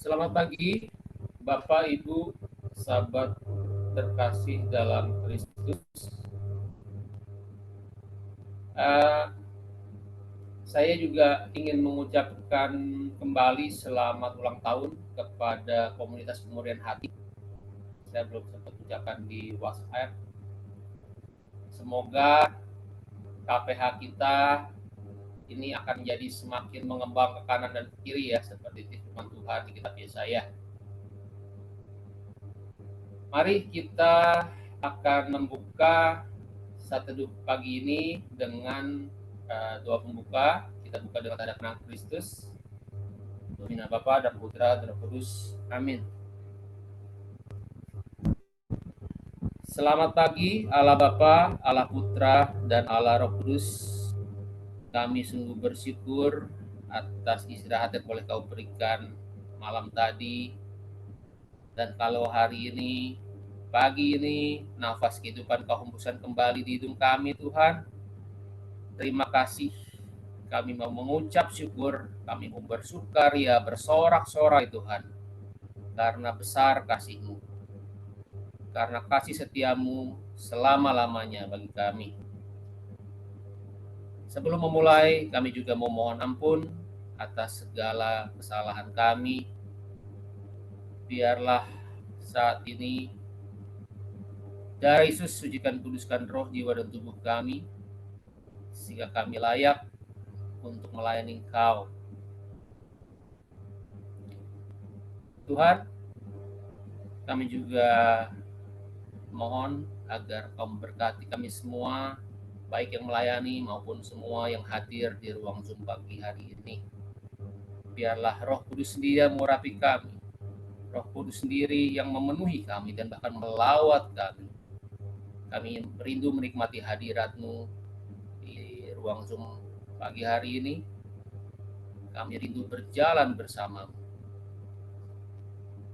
Selamat pagi, Bapak, Ibu, sahabat terkasih dalam Kristus. Uh, saya juga ingin mengucapkan kembali selamat ulang tahun kepada komunitas Kemurian Hati. Saya belum sempat ucapkan di WhatsApp. Semoga KPH kita ini akan jadi semakin mengembang ke kanan dan ke kiri ya, seperti firman Tuhan di kitab Yesaya. Mari kita akan membuka saat teduh pagi ini dengan doa pembuka. Kita buka dengan tanda kenang Kristus. Demi nama Bapa dan Putra dan Roh Kudus. Amin. Selamat pagi Allah Bapa, Allah Putra dan Allah Roh Kudus. Kami sungguh bersyukur atas istirahat yang boleh Kau berikan malam tadi. Dan kalau hari ini, pagi ini, nafas kehidupan Kau hembuskan kembali di hidung kami Tuhan. Terima kasih. Kami mau mengucap syukur, kami mau bersukaria, bersorak-sorai Tuhan. Karena besar kasih-Mu. Karena kasih setia-Mu selama-lamanya bagi kami. Sebelum memulai, kami juga memohon ampun atas segala kesalahan kami. Biarlah saat ini dari Yesus sucikan kuduskan roh, jiwa, dan tubuh kami, sehingga kami layak untuk melayani Engkau. Tuhan, kami juga mohon agar Kau memberkati kami semua, baik yang melayani maupun semua yang hadir di ruang Zoom pagi hari ini. Biarlah Roh Kudus sendiri yang mengurapi kami, Roh Kudus sendiri yang memenuhi kami dan bahkan melawat kami. Kami merindu menikmati hadirat-Mu di ruang Zoom pagi hari ini. Kami rindu berjalan bersama-Mu.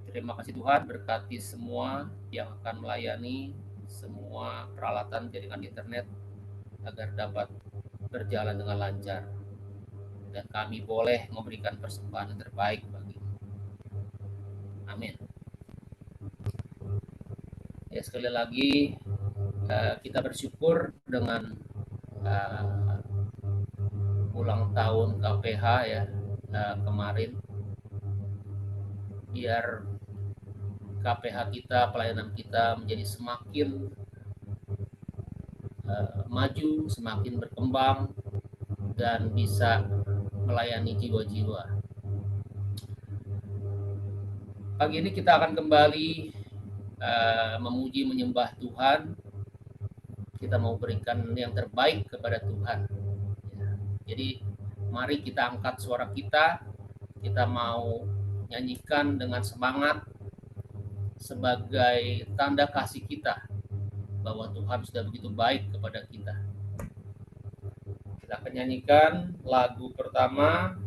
Terima kasih Tuhan, berkati semua yang akan melayani semua peralatan jaringan internet agar dapat berjalan dengan lancar. Dan kami boleh memberikan persembahan yang terbaik bagi-Mu. Amin. Ya, sekali lagi kita bersyukur dengan ulang tahun KPH ya kemarin. Biar KPH kita, pelayanan kita menjadi semakin maju, semakin berkembang, dan bisa melayani jiwa-jiwa. Pagi ini kita akan kembali memuji, menyembah Tuhan. Kita mau berikan yang terbaik kepada Tuhan. Jadi mari kita angkat suara kita mau nyanyikan dengan semangat sebagai tanda kasih kita bahwa Tuhan sudah begitu baik kepada kita. Kita akan nyanyikan lagu pertama,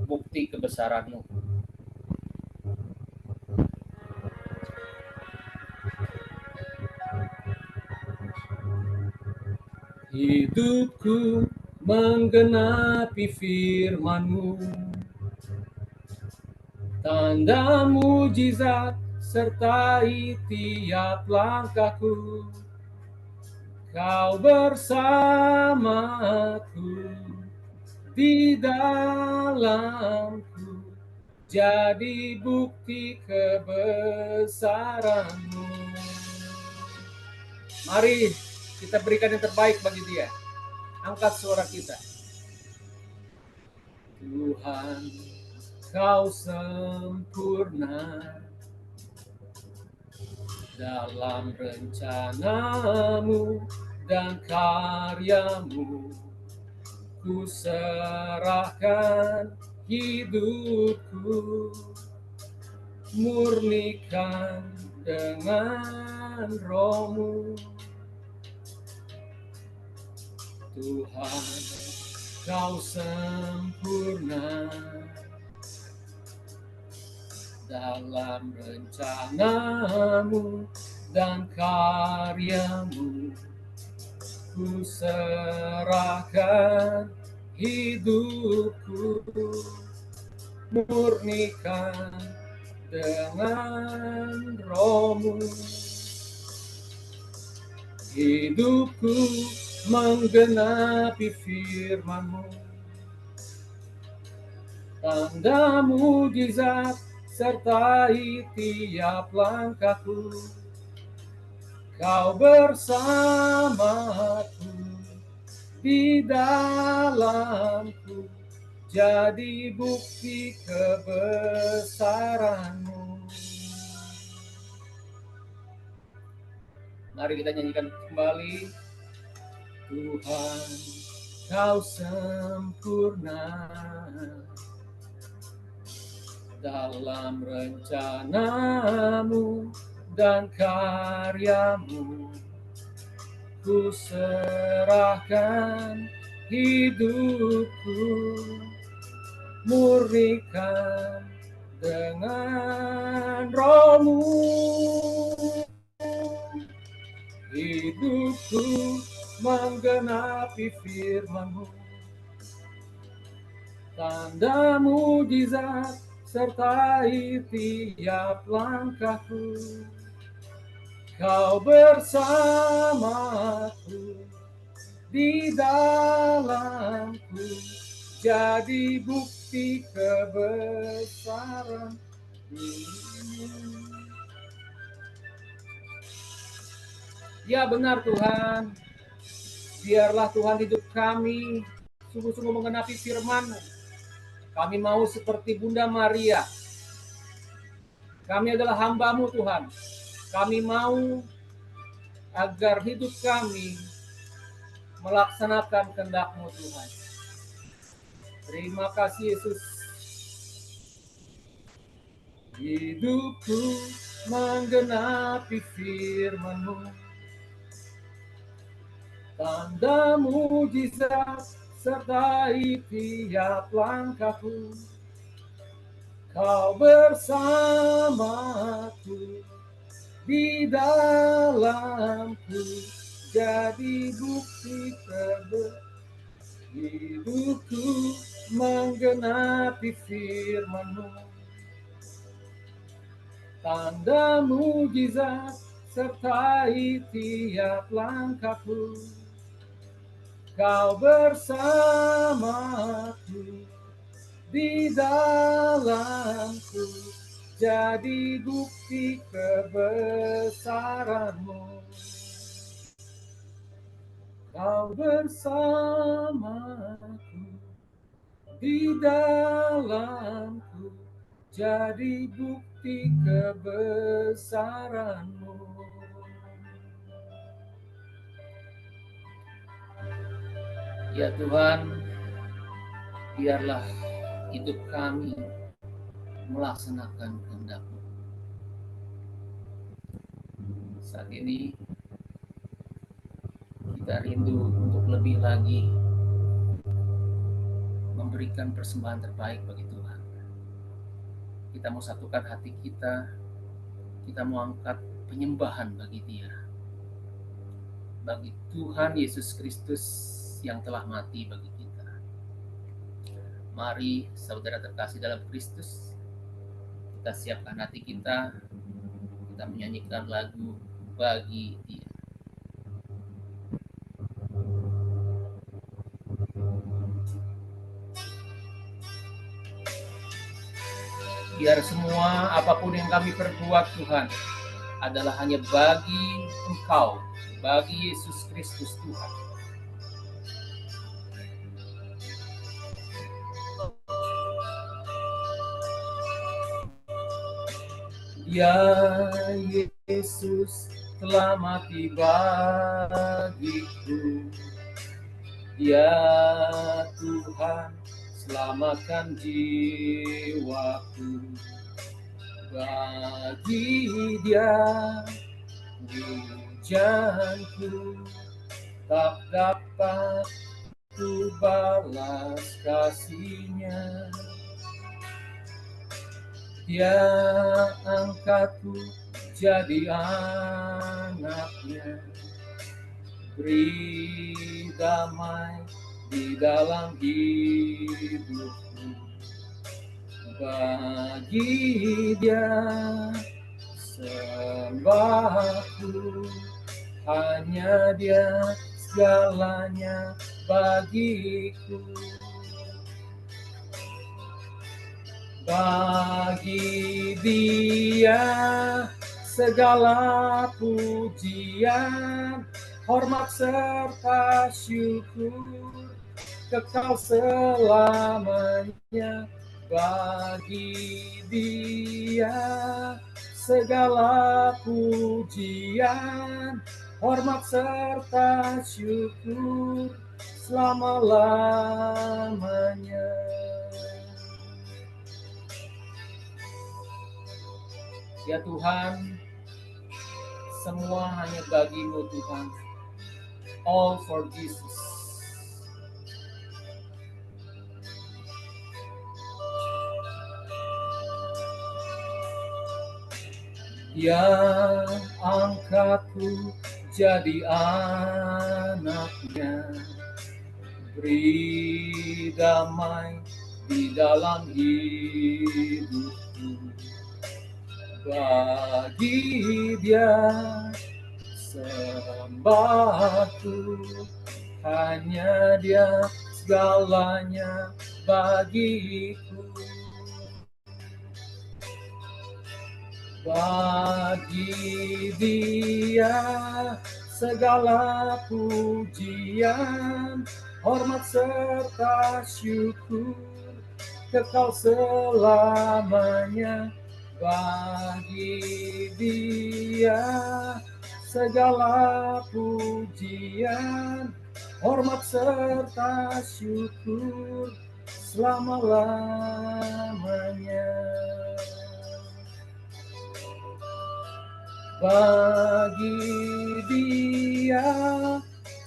Bukti Kebesaran-Mu. Hidupku menggenapi firman-Mu, tanda mujizat sertai tiap langkahku. Kau bersamaku di dalamku, jadi bukti kebesaran-Mu. Mari kita berikan yang terbaik bagi Dia. Angkat suara kita. Tuhan, Kau sempurna dalam rencana-Mu dan karya-Mu. Ku serahkan hidupku, murnikan dengan Roh-Mu. Tuhan, Kau sempurna dalam rencana-Mu dan karya-Mu. Ku serahkan hidupku, murnikan dengan Roh-Mu. Hidupku menggenapi firman-Mu, tanda mujizat sertai tiap langkahku. Kau bersamaku, di dalamku, jadi bukti kebesaran-Mu. Mari kita nyanyikan kembali. Tuhan, Kau sempurna dalam rencana-Mu dan karya-Mu. Ku serahkan hidupku, murnikan dengan Roh-Mu. Hidupku menggenapi firman-Mu, tanda mujizat sertai tiap langkahku. Kau bersamaku, di dalamku, jadi bukti kebesaran. Ya benar Tuhan, biarlah Tuhan hidup kami sungguh-sungguh menggenapi firman-Mu. Kami mau seperti Bunda Maria. Kami adalah hamba-Mu Tuhan. Kami mau agar hidup kami melaksanakan kehendak-Mu Tuhan. Terima kasih Yesus. Hidupku menggenapi firman-Mu, tanda mujizat sertai tiap langkahku. Kau bersamaku, di dalamku, jadi bukti kebesaran. Hidupku menggenapi firman-Mu, tanda mujizat sertai tiap langkahku. Kau bersamaku, di dalamku, jadi bukti kebesaran-Mu. Kau bersamaku, di dalamku, jadi bukti kebesaran-Mu. Ya Tuhan, biarlah hidup kami melaksanakan kehendak-Mu. Saat ini kita rindu untuk lebih lagi memberikan persembahan terbaik bagi Tuhan. Kita mau satukan hati kita mau angkat penyembahan bagi Dia, bagi Tuhan Yesus Kristus yang telah mati bagi kita. Mari saudara terkasih dalam Kristus, kita siapkan hati kita menyanyikan lagu bagi Dia. Biar semua apapun yang kami perbuat Tuhan adalah hanya bagi Engkau, bagi Yesus Kristus Tuhan. Ya Yesus telah mati bagiku. Ya Tuhan, selamatkan jiwaku. Bagi Dia hujanku tak dapat ku balas kasih-Nya. Dia angkatku jadi anak-Nya, beri damai di dalam hidupku. Bagi Dia sembahku, hanya Dia segalanya bagiku. Bagi Dia segala pujian, hormat serta syukur kekal selamanya. Bagi Dia segala pujian, hormat serta syukur selama-lamanya. Ya Tuhan, semua hanya bagi-Mu Tuhan. All for Jesus. Yang angkatku jadi anaknya, beri damai di dalam hidupku. Bagi Dia sembahku, hanya Dia segalanya bagiku. Bagi Dia segala pujian, hormat serta syukur kekal selamanya. Bagi Dia segala pujian, hormat serta syukur selama-lamanya. Bagi Dia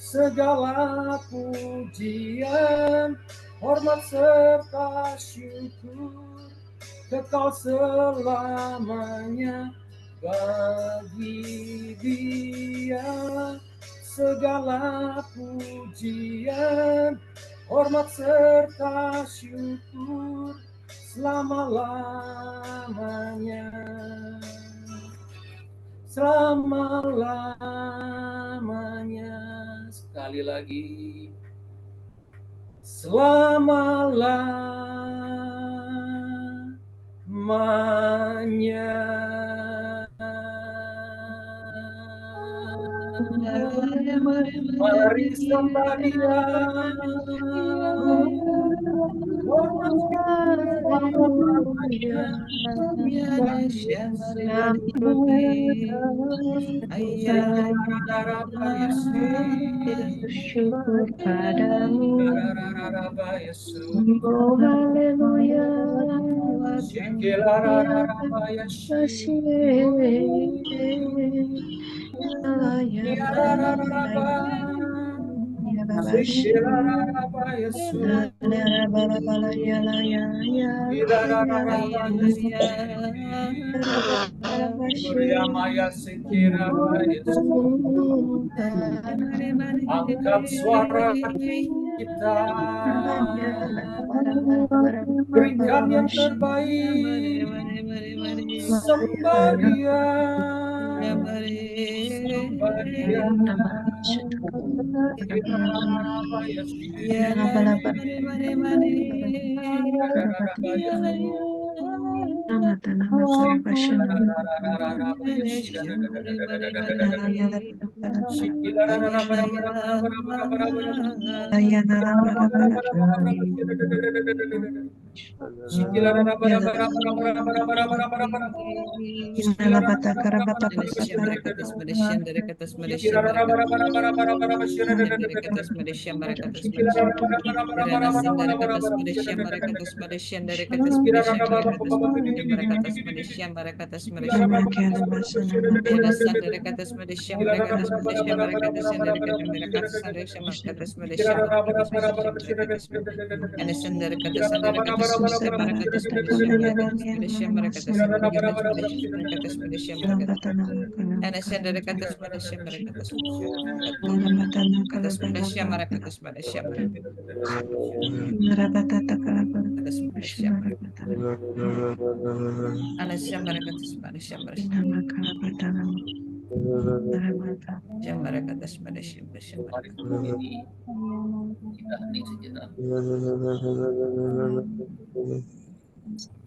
segala pujian, hormat serta syukur kekal selamanya. Bagi Dia segala pujian, hormat serta syukur selama-lamanya. Selama-lamanya. Sekali lagi, selama-lamanya. Mari sembah Dia, bersyukur padamu. Oh haleluya, angkat suara kita, berikan yang terbaik, sembah Dia, sembah Dia. Yesus Marakatas sebarang Padisham kata Marakatas yang Padisham masa Marakatas Marakatas Padisham Marakatas Padisham dalam Marakatas batana kana Anasyan kana Marakatas Padisham Marakatas dalam batana kala Marakatas bala Padisham bala Marakatas Padisham Marakatas marabata kala bala Padisham marabata Anasyan Marakatas Padisham nama kala batana marabata Marakatas Padisham Mari ini kita hening sejenak.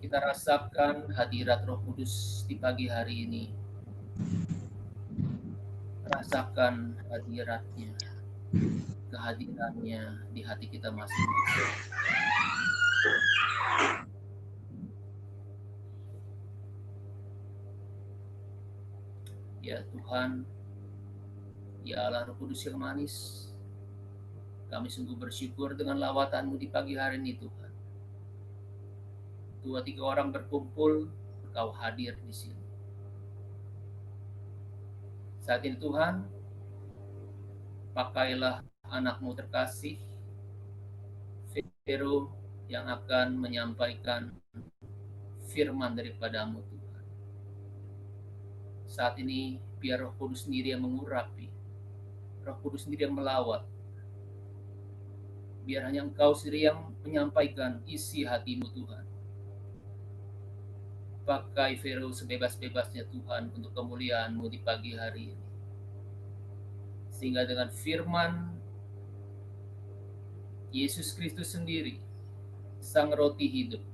Kita rasakan hadirat Roh Kudus di pagi hari ini. Rasakan hadiratnya, kehadirannya di hati kita masing-masing. Ya Tuhan, ya Allah Roh Kudus yang manis, kami sungguh bersyukur dengan lawatan-Mu di pagi hari ini Tuhan. 2-3 orang berkumpul, Engkau hadir di sini. Saat ini Tuhan, pakailah anak-Mu terkasih, Vero, yang akan menyampaikan firman daripada-Mu Tuhan. Saat ini biar Roh Kudus sendiri yang mengurapi, Roh Kudus sendiri yang melawat. Biar hanya Engkau sendiri yang menyampaikan isi hati-Mu Tuhan. Pakai Vero sebebas-bebasnya Tuhan untuk kemuliaan-Mu di pagi hari ini. Sehingga dengan firman Yesus Kristus sendiri, Sang Roti Hidup,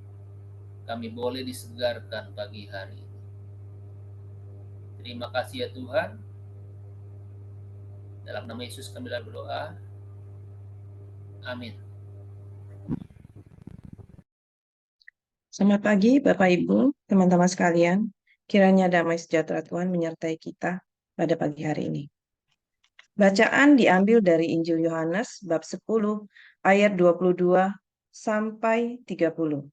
kami boleh disegarkan pagi hari ini. Terima kasih ya Tuhan. Dalam nama Yesus kami berdoa. Amin. Selamat pagi Bapak Ibu, teman-teman sekalian. Kiranya damai sejahtera Tuhan menyertai kita pada pagi hari ini. Bacaan diambil dari Injil Yohanes bab 10 ayat 22 sampai 30.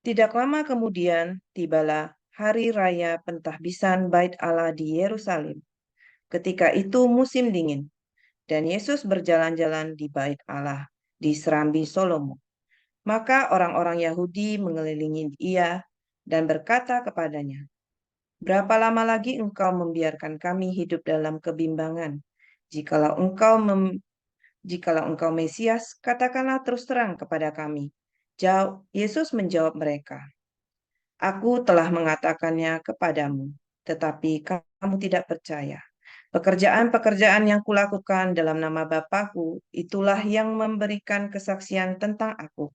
Tidak lama kemudian tibalah hari raya pentahbisan Bait Allah di Yerusalem. Ketika itu musim dingin, dan Yesus berjalan-jalan di Bait Allah di Serambi Salomo. Maka orang-orang Yahudi mengelilingi ia dan berkata kepadanya, "Berapa lama lagi engkau membiarkan kami hidup dalam kebimbangan? Jikalau engkau Mesias, katakanlah terus terang kepada kami." Yesus menjawab mereka, "Aku telah mengatakannya kepadamu, tetapi kamu tidak percaya. Pekerjaan-pekerjaan yang kulakukan dalam nama Bapa-Ku, itulah yang memberikan kesaksian tentang aku.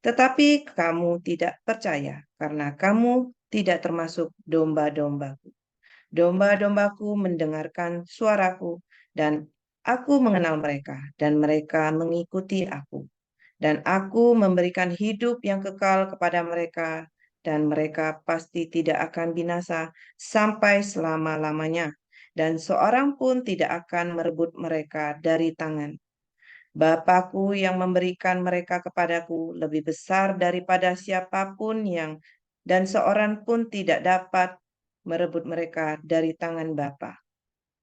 Tetapi kamu tidak percaya, karena kamu tidak termasuk domba-dombaku. Domba-dombaku mendengarkan suaraku, dan aku mengenal mereka, dan mereka mengikuti aku. Dan aku memberikan hidup yang kekal kepada mereka, dan mereka pasti tidak akan binasa sampai selama-lamanya. Dan seorang pun tidak akan merebut mereka dari tangan. Bapa-Ku yang memberikan mereka kepadaku lebih besar daripada siapapun dan seorang pun tidak dapat merebut mereka dari tangan Bapa.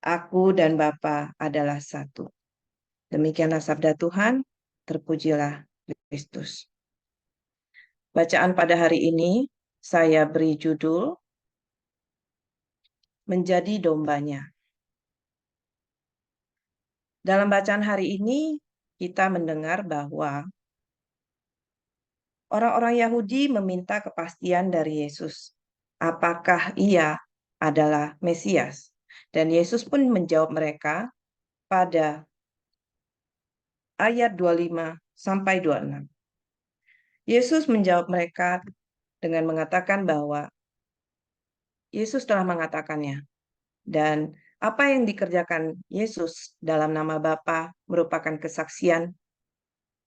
Aku dan Bapa adalah satu. Demikianlah sabda Tuhan, terpujilah Kristus. Bacaan pada hari ini saya beri judul Menjadi Dombanya. Dalam bacaan hari ini kita mendengar bahwa orang-orang Yahudi meminta kepastian dari Yesus. Apakah ia adalah Mesias? Dan Yesus pun menjawab mereka pada ayat 25 sampai 26. Yesus menjawab mereka dengan mengatakan bahwa Yesus telah mengatakannya. Dan apa yang dikerjakan Yesus dalam nama Bapa merupakan kesaksian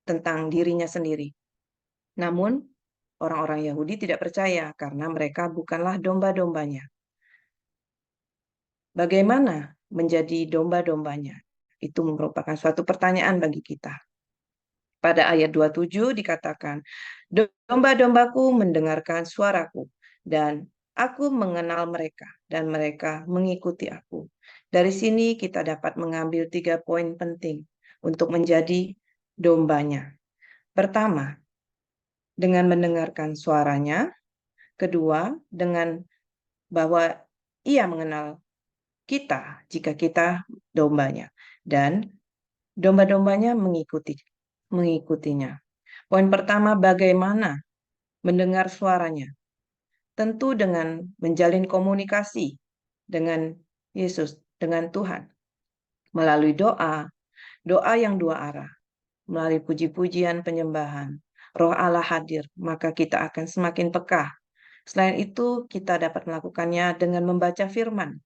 tentang dirinya sendiri. Namun, orang-orang Yahudi tidak percaya karena mereka bukanlah domba-dombanya. Bagaimana menjadi domba-dombanya? Itu merupakan suatu pertanyaan bagi kita. Pada ayat 27 dikatakan, "Domba-dombaku mendengarkan suaraku, dan aku mengenal mereka, dan mereka mengikuti aku." Dari sini kita dapat mengambil 3 poin penting untuk menjadi dombanya. Pertama, dengan mendengarkan suaranya. Kedua, dengan bahwa ia mengenal kita jika kita dombanya. Dan domba-dombanya mengikutinya. Poin pertama, bagaimana mendengar suaranya? Tentu dengan menjalin komunikasi dengan Yesus, dengan Tuhan. Melalui doa yang dua arah. Melalui puji-pujian penyembahan. Roh Allah hadir, maka kita akan semakin peka. Selain itu, kita dapat melakukannya dengan membaca firman.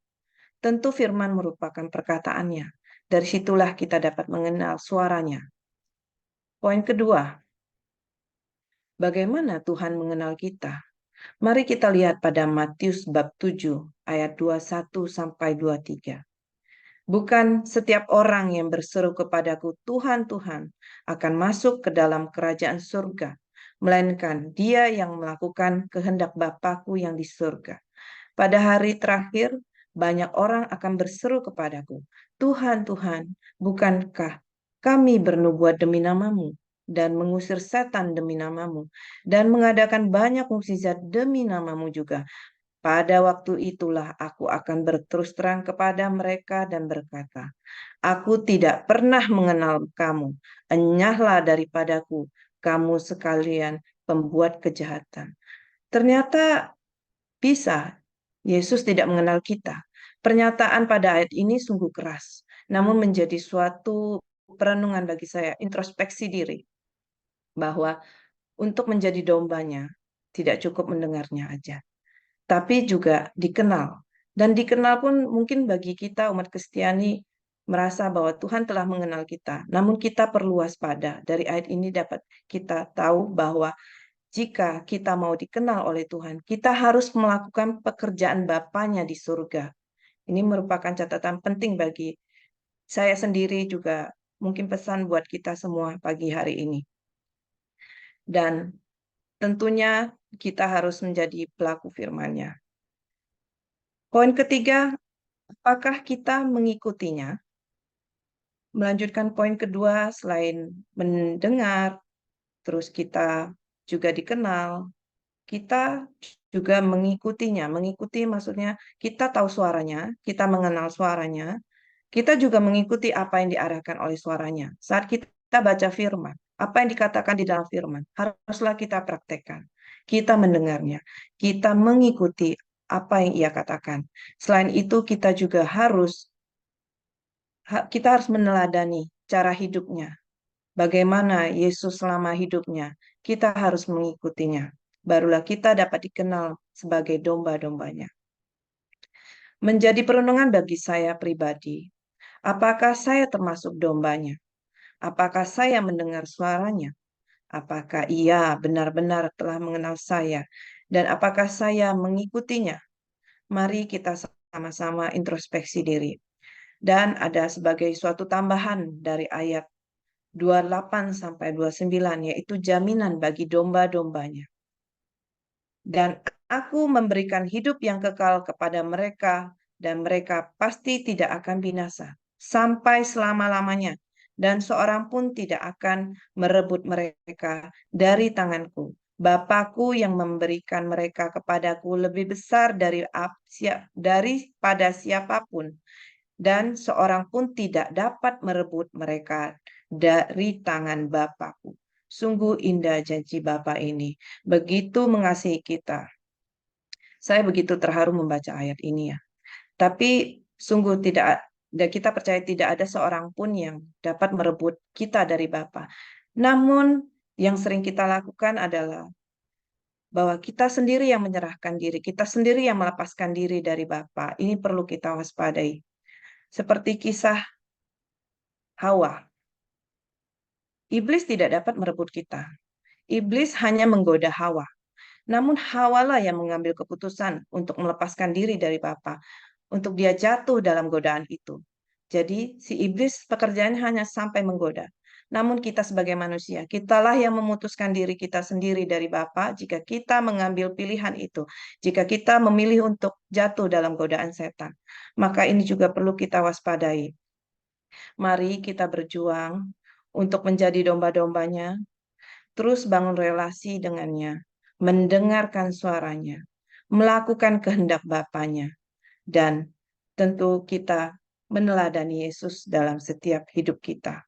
Tentu firman merupakan perkataannya. Dari situlah kita dapat mengenal suaranya. Poin kedua, bagaimana Tuhan mengenal kita? Mari kita lihat pada Matius bab 7 ayat 21 sampai 23. Bukan setiap orang yang berseru kepadaku, Tuhan, Tuhan, akan masuk ke dalam kerajaan surga, melainkan dia yang melakukan kehendak Bapa-Ku yang di surga. Pada hari terakhir, banyak orang akan berseru kepadaku, Tuhan, Tuhan, bukankah kami bernubuat demi namamu dan mengusir setan demi namamu dan mengadakan banyak mukjizat demi namamu juga? Pada waktu itulah aku akan berterus terang kepada mereka dan berkata, aku tidak pernah mengenal kamu, enyahlah daripadaku, kamu sekalian pembuat kejahatan. Ternyata bisa, Yesus tidak mengenal kita. Pernyataan pada ayat ini sungguh keras, namun menjadi suatu perenungan bagi saya, introspeksi diri, bahwa untuk menjadi dombanya, tidak cukup mendengarnya aja, tapi juga dikenal. Dan dikenal pun mungkin bagi kita umat Kristiani merasa bahwa Tuhan telah mengenal kita. Namun kita perlu waspada. Dari ayat ini dapat kita tahu bahwa jika kita mau dikenal oleh Tuhan, kita harus melakukan pekerjaan Bapanya di surga. Ini merupakan catatan penting bagi saya sendiri juga, mungkin pesan buat kita semua pagi hari ini. Dan tentunya kita harus menjadi pelaku firman-Nya. Poin ketiga, apakah kita mengikutinya? Melanjutkan poin kedua, selain mendengar, terus kita juga dikenal, kita juga mengikutinya. Mengikuti maksudnya kita tahu suaranya, kita mengenal suaranya, kita juga mengikuti apa yang diarahkan oleh suaranya. Saat kita baca firman, apa yang dikatakan di dalam firman, haruslah kita praktekkan. Kita mendengarnya, kita mengikuti apa yang ia katakan. Selain itu, kita juga harus meneladani cara hidupnya. Bagaimana Yesus selama hidupnya, kita harus mengikutinya. Barulah kita dapat dikenal sebagai domba-dombanya. Menjadi perenungan bagi saya pribadi, apakah saya termasuk dombanya? Apakah saya mendengar suaranya? Apakah ia benar-benar telah mengenal saya? Dan apakah saya mengikutinya? Mari kita sama-sama introspeksi diri. Dan ada sebagai suatu tambahan dari ayat 28 sampai 29, yaitu jaminan bagi domba-dombanya. Dan aku memberikan hidup yang kekal kepada mereka, dan mereka pasti tidak akan binasa sampai selama-lamanya. Dan seorang pun tidak akan merebut mereka dari tanganku. Bapakku yang memberikan mereka kepadaku lebih besar daripada siapapun. Dan seorang pun tidak dapat merebut mereka dari tangan Bapakku. Sungguh indah janji Bapa ini, begitu mengasihi kita. Saya begitu terharu membaca ayat ini ya. Tapi sungguh kita percaya tidak ada seorang pun yang dapat merebut kita dari Bapa. Namun yang sering kita lakukan adalah bahwa kita sendiri yang menyerahkan diri, kita sendiri yang melepaskan diri dari Bapa. Ini perlu kita waspadai. Seperti kisah Hawa. Iblis tidak dapat merebut kita. Iblis hanya menggoda Hawa. Namun Hawalah yang mengambil keputusan untuk melepaskan diri dari Bapa, untuk dia jatuh dalam godaan itu. Jadi si iblis pekerjaannya hanya sampai menggoda. Namun kita sebagai manusia, kitalah yang memutuskan diri kita sendiri dari Bapa jika kita mengambil pilihan itu. Jika kita memilih untuk jatuh dalam godaan setan. Maka ini juga perlu kita waspadai. Mari kita berjuang untuk menjadi domba-dombanya. terus bangun relasi dengannya, mendengarkan suaranya, melakukan kehendak Bapanya, dan tentu kita meneladani Yesus dalam setiap hidup kita.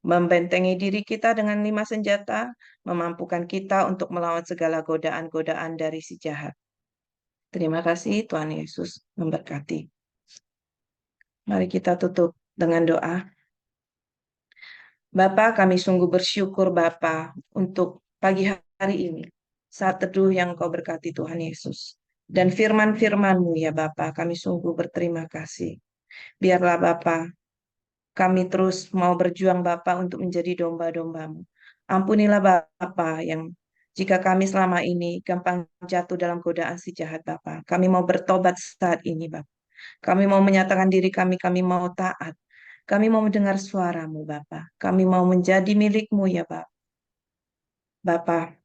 Membentengi diri kita dengan 5 senjata, memampukan kita untuk melawan segala godaan-godaan dari si jahat. Terima kasih, Tuhan Yesus memberkati. Mari kita tutup dengan doa. Bapa, kami sungguh bersyukur Bapa untuk pagi hari ini, saat teduh yang Kau berkati Tuhan Yesus. Dan firman-firman-Mu ya Bapa, kami sungguh berterima kasih. Biarlah Bapa, kami terus mau berjuang Bapa untuk menjadi domba-domba-Mu. Ampunilah Bapa yang jika kami selama ini gampang jatuh dalam godaan si jahat Bapa. Kami mau bertobat saat ini Bapa. Kami mau menyatakan diri kami mau taat. Kami mau mendengar suara-Mu Bapa. Kami mau menjadi milik-Mu ya Bapa. Bapa,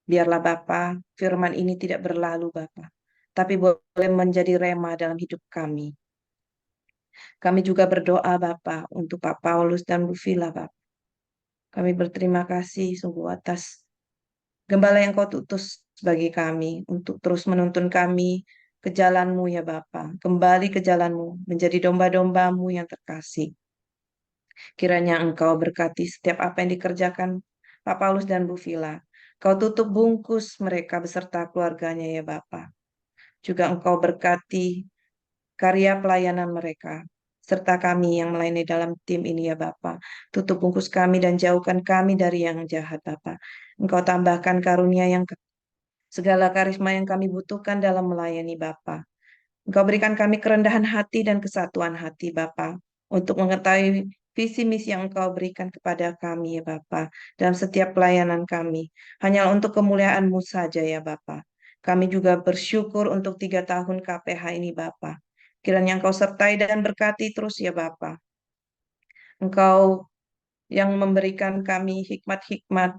biarlah Bapa firman ini tidak berlalu Bapa, tapi boleh menjadi rema dalam hidup kami. Kami juga berdoa Bapa untuk Pak Paulus dan Bu Vila Bapa. Kami berterima kasih sungguh atas gembala yang Kau utus bagi kami untuk terus menuntun kami ke jalan-Mu ya Bapa. Kembali ke jalan-Mu menjadi domba-domba-Mu yang terkasih. Kiranya Engkau berkati setiap apa yang dikerjakan Pak Paulus dan Bu Vila. Kau tutup bungkus mereka beserta keluarganya ya Bapa. Juga Engkau berkati karya pelayanan mereka, serta kami yang melayani dalam tim ini ya Bapa. Tutup bungkus kami dan jauhkan kami dari yang jahat Bapa. Engkau tambahkan karunia yang segala karisma yang kami butuhkan dalam melayani Bapa. Engkau berikan kami kerendahan hati dan kesatuan hati Bapa untuk mengetahui visi misi yang Engkau berikan kepada kami ya Bapa dalam setiap pelayanan kami. Hanya untuk kemuliaan-Mu saja ya Bapa. Kami juga bersyukur untuk 3 tahun KPH ini Bapa. Kiranya Engkau sertai dan berkati terus ya Bapa. Engkau yang memberikan kami hikmat-hikmat,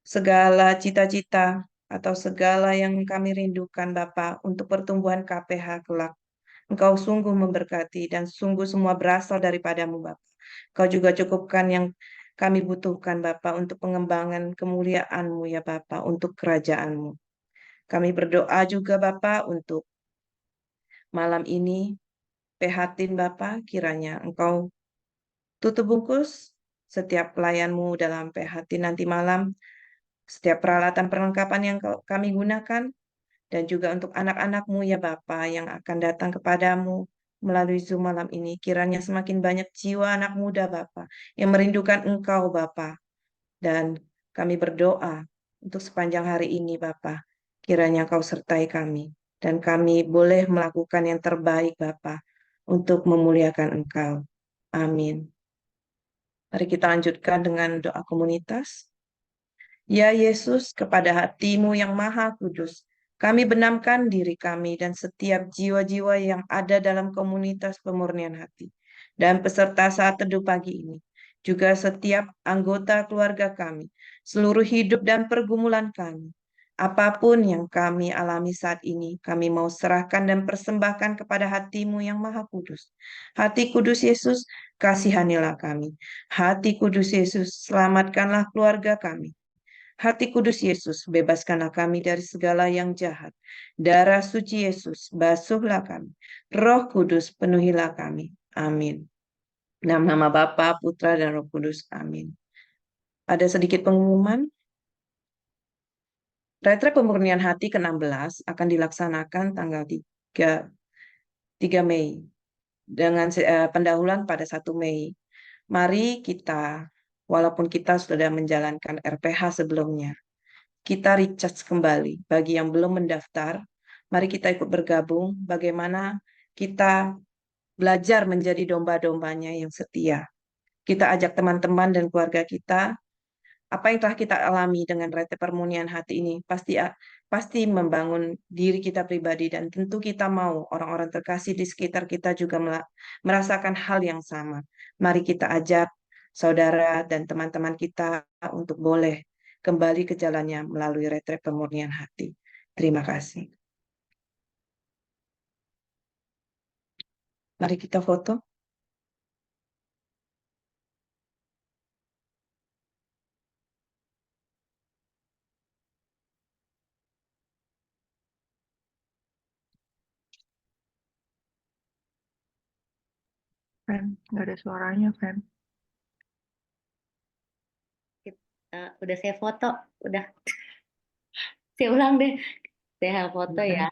segala cita-cita atau segala yang kami rindukan Bapa untuk pertumbuhan KPH kelak. Engkau sungguh memberkati dan sungguh semua berasal daripada-Mu Bapa. Engkau juga cukupkan yang kami butuhkan Bapa untuk pengembangan kemuliaan-Mu ya Bapa, untuk kerajaan-Mu. Kami berdoa juga Bapa untuk malam ini, prihatin Bapa, kiranya Engkau tutup bungkus setiap pelayan-Mu dalam prihatin nanti malam, setiap peralatan perlengkapan yang kami gunakan, dan juga untuk anak-anak-Mu ya Bapa yang akan datang kepadamu melalui Zoom malam ini. Kiranya semakin banyak jiwa anak muda Bapa yang merindukan Engkau Bapa. Dan kami berdoa untuk sepanjang hari ini Bapa. Kiranya Engkau sertai kami. Dan kami boleh melakukan yang terbaik Bapa untuk memuliakan Engkau. Amin. Mari kita lanjutkan dengan doa komunitas. Ya Yesus, kepada hati-Mu yang maha kudus, kami benamkan diri kami dan setiap jiwa-jiwa yang ada dalam komunitas pemurnian hati dan peserta saat teduh pagi ini. Juga setiap anggota keluarga kami, seluruh hidup dan pergumulan kami. Apapun yang kami alami saat ini, kami mau serahkan dan persembahkan kepada hati-Mu yang maha kudus. Hati kudus Yesus, kasihanilah kami. Hati kudus Yesus, selamatkanlah keluarga kami. Hati kudus Yesus, bebaskanlah kami dari segala yang jahat. Darah suci Yesus, basuhlah kami. Roh Kudus, penuhilah kami. Amin. Dalam nama Bapa, Putra, dan Roh Kudus. Amin. Ada sedikit pengumuman. Retret pemurnian hati ke-16 akan dilaksanakan tanggal 3 Mei dengan pendahuluan pada 1 Mei. Mari kita, walaupun kita sudah menjalankan RPH sebelumnya, kita recharge kembali. Bagi yang belum mendaftar, mari kita ikut bergabung bagaimana kita belajar menjadi domba-dombanya yang setia. Kita ajak teman-teman dan keluarga kita, apa yang telah kita alami dengan retret permunian hati ini pasti membangun diri kita pribadi dan tentu kita mau orang-orang terkasih di sekitar kita juga merasakan hal yang sama. Mari kita ajak saudara dan teman-teman kita untuk boleh kembali ke jalannya melalui retret pemurnian hati. Terima kasih. Mari kita foto. Fen. Nggak ada suaranya, Fen. Udah saya foto, udah. Saya ulang deh. Saya foto ya.